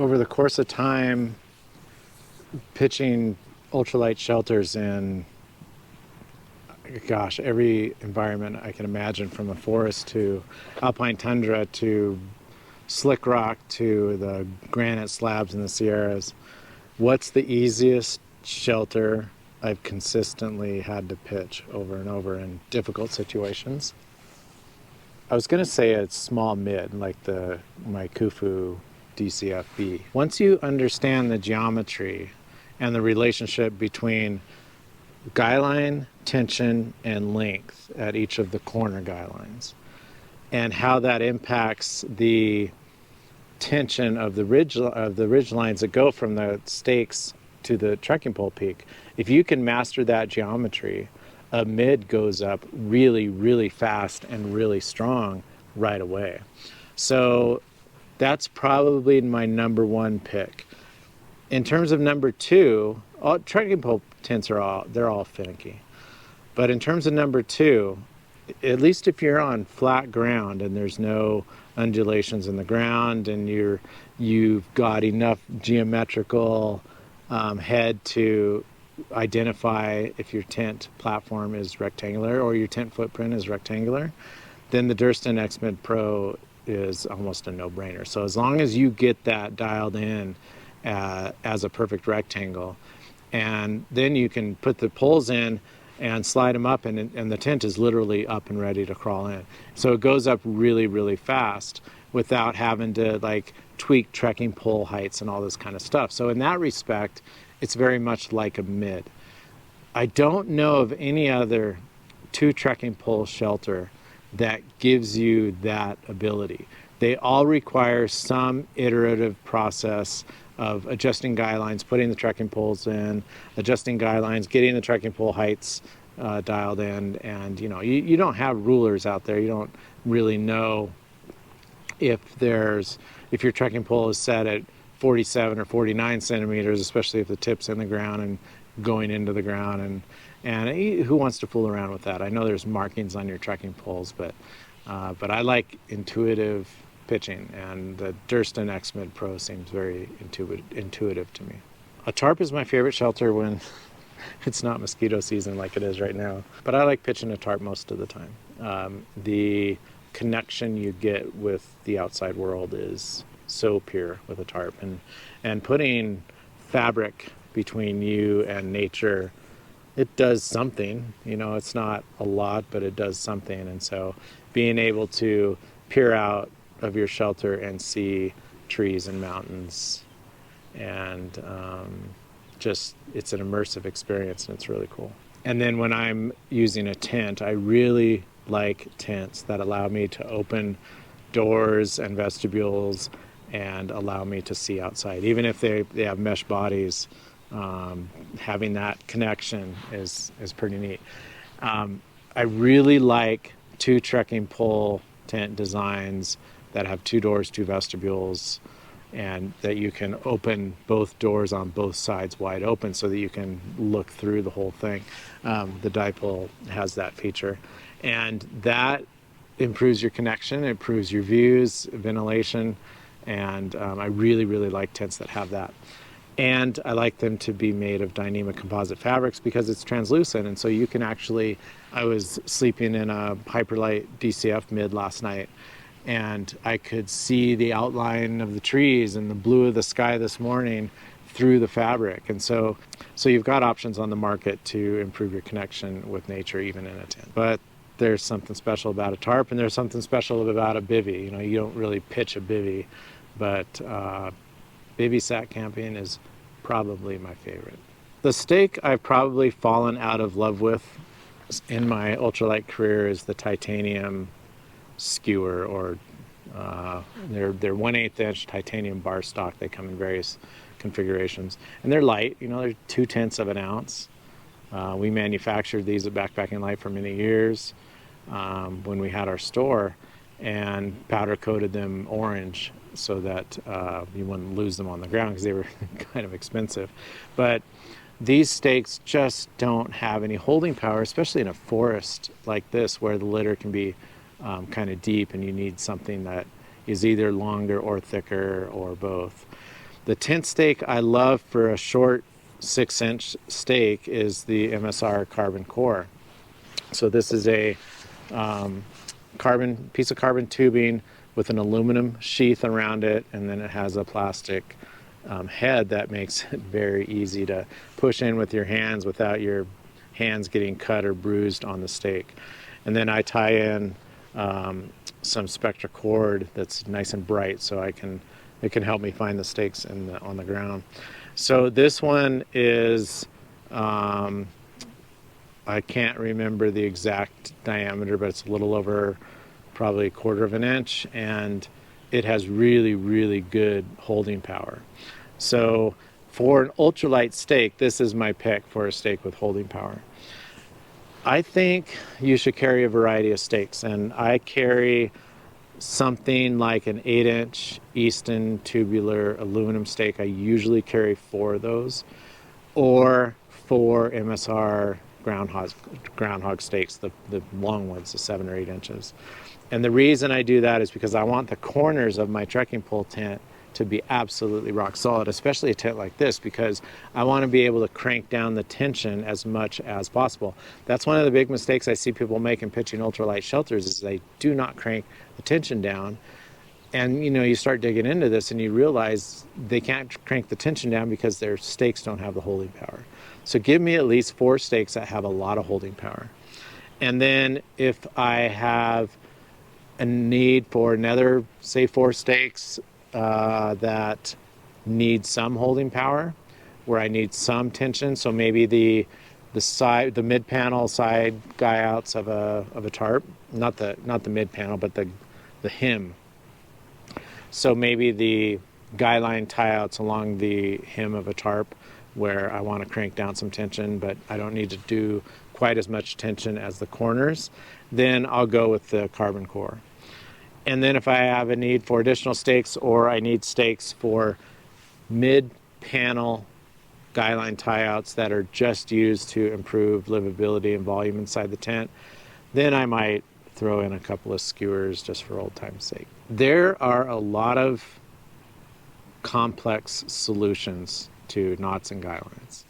over the course of time, pitching ultralight shelters in, gosh, every environment I can imagine, from a forest to alpine tundra to slick rock to the granite slabs in the Sierras. What's the easiest shelter I've consistently had to pitch over and over in difficult situations? I was going to say a small mid, like my Khufu DCFB. Once you understand the geometry and the relationship between guiline, tension, and length at each of the corner guylines, and how that impacts the tension of the ridge lines that go from the stakes to the trekking pole peak. If you can master that geometry, a mid goes up really, really fast and really strong right away. So that's probably my number one pick. In terms of number two, trekking pole tents they're all finicky. But in terms of number two, at least if you're on flat ground and there's no undulations in the ground and you've got enough geometrical head to identify if your tent platform is rectangular or your tent footprint is rectangular, then the Durston X-Mid Pro is almost a no-brainer. So as long as you get that dialed in as a perfect rectangle, and then you can put the poles in and slide them up, and the tent is literally up and ready to crawl in. So it goes up really, really fast without having to like tweak trekking pole heights and all this kind of stuff. So in that respect, it's very much like a mid. I don't know of any other two trekking pole shelter that gives you that ability. They all require some iterative process of adjusting guylines, putting the trekking poles in, adjusting guylines, getting the trekking pole heights dialed in, and you don't have rulers out there. You don't really know if your trekking pole is set at 47 or 49 centimeters, especially if the tip's in the ground and going into the ground, and who wants to fool around with that? I know there's markings on your trekking poles, but I like intuitive pitching, and the Durston X-Mid Pro seems very intuitive to me. A tarp is my favorite shelter when it's not mosquito season like it is right now, but I like pitching a tarp most of the time. The connection you get with the outside world is so pure with a tarp, and putting fabric between you and nature, it does something. It's not a lot, but it does something. And so being able to peer out of your shelter and see trees and mountains, and it's an immersive experience, and it's really cool. And then when I'm using a tent, I really like tents that allow me to open doors and vestibules and allow me to see outside. Even if they have mesh bodies, having that connection is pretty neat. I really like two trekking pole tent designs that have two doors, two vestibules, and that you can open both doors on both sides wide open so that you can look through the whole thing. The dipole has that feature, and that improves your connection, improves your views, ventilation, and I really, really like tents that have that. And I like them to be made of Dyneema composite fabrics because it's translucent, and so you can actually, I was sleeping in a Hyperlight DCF mid last night, and I could see the outline of the trees and the blue of the sky this morning through the fabric. And so you've got options on the market to improve your connection with nature, even in a tent. But there's something special about a tarp, and there's something special about a bivvy. You don't really pitch a bivvy, but bivvy sack camping is probably my favorite. The stake I've probably fallen out of love with in my ultralight career is the titanium skewer, or they're 1/8 inch titanium bar stock. They come in various configurations, and they're light. They're 0.2 of an ounce. We manufactured these at Backpacking Light for many years when we had our store, and powder coated them orange so that you wouldn't lose them on the ground because they were kind of expensive. But these stakes just don't have any holding power, especially in a forest like this where the litter can be kind of deep and you need something that is either longer or thicker or both. The tent stake I love for a short 6-inch stake is the MSR carbon core. So this is a piece of carbon tubing with an aluminum sheath around it, and then it has a plastic head that makes it very easy to push in with your hands without your hands getting cut or bruised on the stake. And then I tie in some Spectra cord that's nice and bright, so it can help me find the stakes on the ground. So this one is I can't remember the exact diameter, but it's a little over probably 1/4 of an inch, and it has really, really good holding power. So for an ultralight stake, this is my pick for a stake with holding power. I think you should carry a variety of stakes, and I carry something like an 8-inch Easton tubular aluminum stake. I usually carry 4 of those, or 4 MSR groundhog stakes, the long ones, the 7 or 8 inches. And the reason I do that is because I want the corners of my trekking pole tent to be absolutely rock solid, especially a tent like this, because I want to be able to crank down the tension as much as possible. That's one of the big mistakes I see people make in pitching ultralight shelters, is they do not crank the tension down. And you start digging into this and you realize they can't crank the tension down because their stakes don't have the holding power. So give me at least 4 stakes that have a lot of holding power. And then if I have a need for another, say, 4 stakes that need some holding power, where I need some tension, so maybe the mid panel side guy outs of a tarp, not the mid panel, but the hem. So maybe the guyline tie outs along the hem of a tarp, where I want to crank down some tension, but I don't need to do quite as much tension as the corners, then I'll go with the carbon core. And then if I have a need for additional stakes, or I need stakes for mid-panel guyline tie-outs that are just used to improve livability and volume inside the tent, then I might throw in a couple of skewers just for old time's sake. There are a lot of complex solutions to knots and guylines.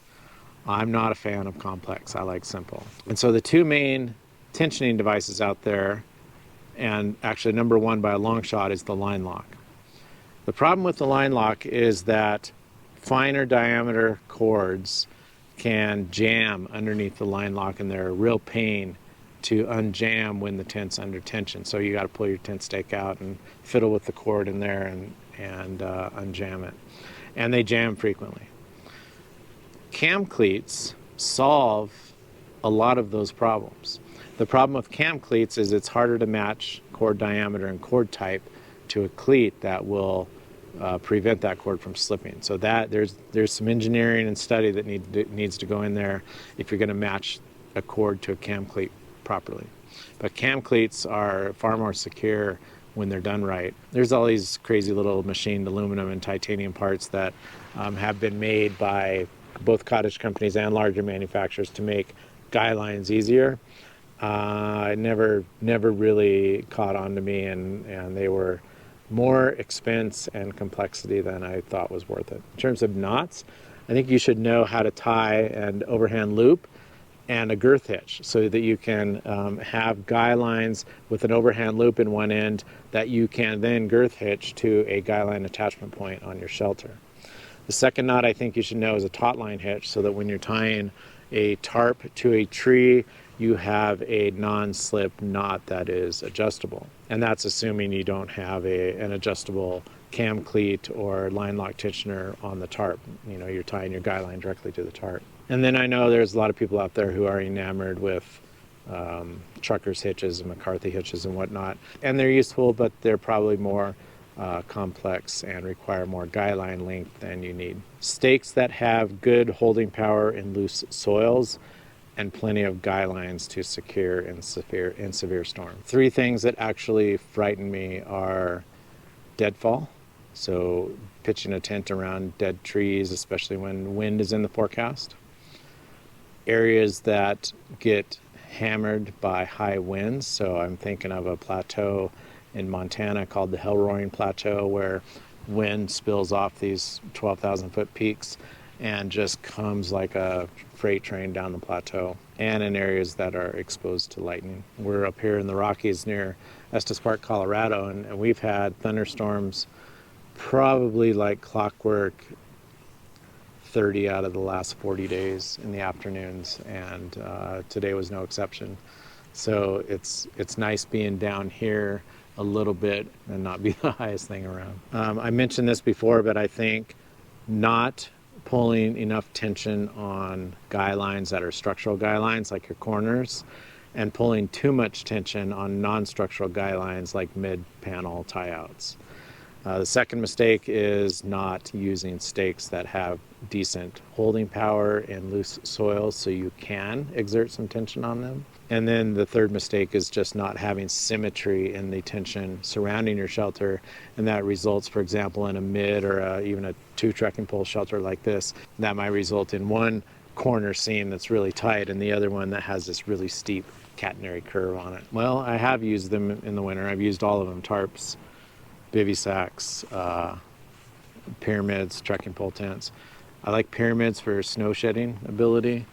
I'm not a fan of complex, I like simple. And so the 2 main tensioning devices out there, and actually number 1 by a long shot, is the line lock. The problem with the line lock is that finer diameter cords can jam underneath the line lock, and they're a real pain to unjam when the tent's under tension. So you got to pull your tent stake out and fiddle with the cord in there and unjam it. And they jam frequently. Cam cleats solve a lot of those problems. The problem with cam cleats is it's harder to match cord diameter and cord type to a cleat that will prevent that cord from slipping. So that there's some engineering and study that needs to go in there if you're going to match a cord to a cam cleat properly. But cam cleats are far more secure when they're done right. There's all these crazy little machined aluminum and titanium parts that have been made by both cottage companies and larger manufacturers to make guylines easier. It never really caught on to me, and they were more expense and complexity than I thought was worth it. In terms of knots, I think you should know how to tie an overhand loop and a girth hitch, so that you can have guy lines with an overhand loop in one end that you can then girth hitch to a guy line attachment point on your shelter. The second knot I think you should know is a taut line hitch, so that when you're tying a tarp to a tree, you have a non-slip knot that is adjustable. And that's assuming you don't have an adjustable cam cleat or line lock tensioner on the tarp. You're tying your guy line directly to the tarp. And then I know there's a lot of people out there who are enamored with truckers hitches and McCarthy hitches and whatnot. And they're useful, but they're probably more complex and require more guy line length than you need. Stakes that have good holding power in loose soils and plenty of guy lines to secure in severe storm. 3 things that actually frighten me are deadfall. So pitching a tent around dead trees, especially when wind is in the forecast. Areas that get hammered by high winds. So I'm thinking of a plateau in Montana called the Hell Roaring Plateau, where wind spills off these 12,000 foot peaks and just comes like a freight train down the plateau, and in areas that are exposed to lightning. We're up here in the Rockies near Estes Park, Colorado, and we've had thunderstorms probably like clockwork 30 out of the last 40 days in the afternoons, and today was no exception. So it's nice being down here a little bit and not be the highest thing around. I mentioned this before, but I think not pulling enough tension on guy lines that are structural guy lines like your corners, and pulling too much tension on non-structural guy lines like mid-panel tie-outs. The second mistake is not using stakes that have decent holding power in loose soil so you can exert some tension on them. And then the third mistake is just not having symmetry in the tension surrounding your shelter, and that results, for example, in a mid or even a 2 trekking pole shelter like this, that might result in one corner seam that's really tight and the other one that has this really steep catenary curve on it. Well, I have used them in the winter. I've used all of them: tarps, bivy sacks, pyramids, trekking pole tents. I like pyramids for snow shedding ability,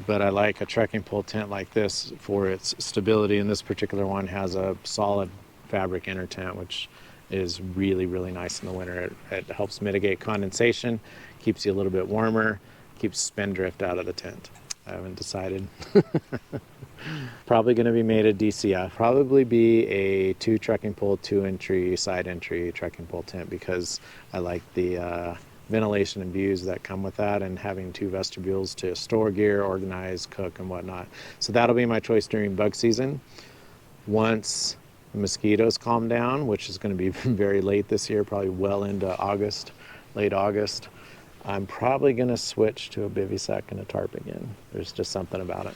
but I like a trekking pole tent like this for its stability, and this particular one has a solid fabric inner tent, which is really, really nice in the winter. It helps mitigate condensation, keeps you a little bit warmer, keeps spindrift out of the tent. I haven't decided. Probably going to be made of DCF. Probably be a 2 trekking pole, 2 entry, side entry trekking pole tent, because I like the ventilation and views that come with that, and having 2 vestibules to store gear, organize, cook, and whatnot. So that'll be my choice during bug season. Once the mosquitoes calm down, which is going to be very late this year, probably well into August, late August, I'm probably going to switch to a bivy sack and a tarp again. There's just something about it.